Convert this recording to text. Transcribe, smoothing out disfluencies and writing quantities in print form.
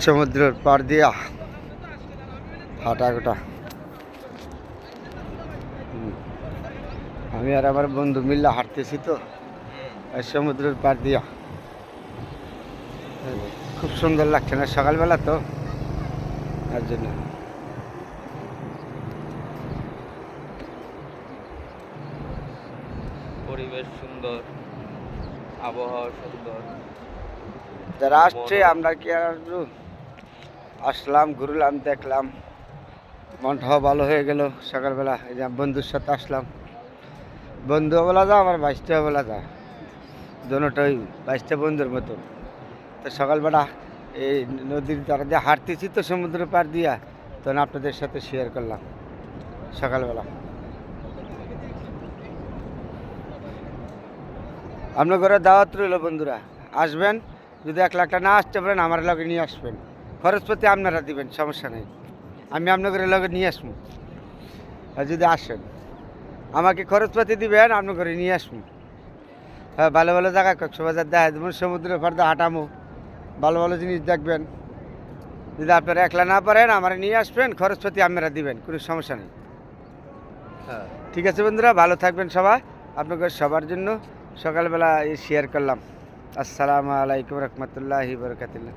সমুদ্রের পার দিয়া হাঁটা গোটা আমি আর আমার বন্ধু মিল্লা হাঁটতেছি তো সমুদ্রের পার দিয়া খুব সুন্দর লাগছে না সকালবেলা তো তার জন্য পরিবেশ সুন্দর, আবহাওয়া সুন্দর। যারা আসছে আমরা কি আর আসলাম, ঘুরলাম, দেখলাম, মনটাও ভালো হয়ে গেল। সকালবেলা এই যে বন্ধুর সাথে আসলাম, বন্ধুও বলা যা আমার বাইশটাও বলা যা, দোনোটাই বাইশটা বন্ধুর মতন। তো সকালবেলা এই নদীর ধারে দিয়ে হাঁটতেছি তো সমুদ্রের পার দিয়া, তখন আপনাদের সাথে শেয়ার করলাম সকালবেলা। আপনার ঘরে দাওয়াত রইল বন্ধুরা, আসবেন। যদি 1 লাখটা না আসতে পারেন আমার লগে নিয়ে আসবেন, খরচপাতি আপনারা দিবেন, সমস্যা নেই। আমি আপনার ঘরে লগে নিয়ে আসবো। আর যদি আসেন আমাকে খরচপাতি দিবেন, আপনার ঘরে নিয়ে আসবো। হ্যাঁ, ভালো ভালো জায়গা কক্সবাজার দেখা দেবেন, সমুদ্রের পাড়ে হাঁটামো, ভালো ভালো জিনিস দেখবেন। যদি আপনারা একলা না পারেন আমার নিয়ে আসবেন, খরচপাতি আপনারা দিবেন, কোনো সমস্যা নেই। হ্যাঁ, ঠিক আছে বন্ধুরা, ভালো থাকবেন সবাই। আপনাদের সবার জন্য সকালবেলা শেয়ার করলাম। আসসালামু আলাইকুম রহমতুল্লাহি বরকাতুল্লাহ।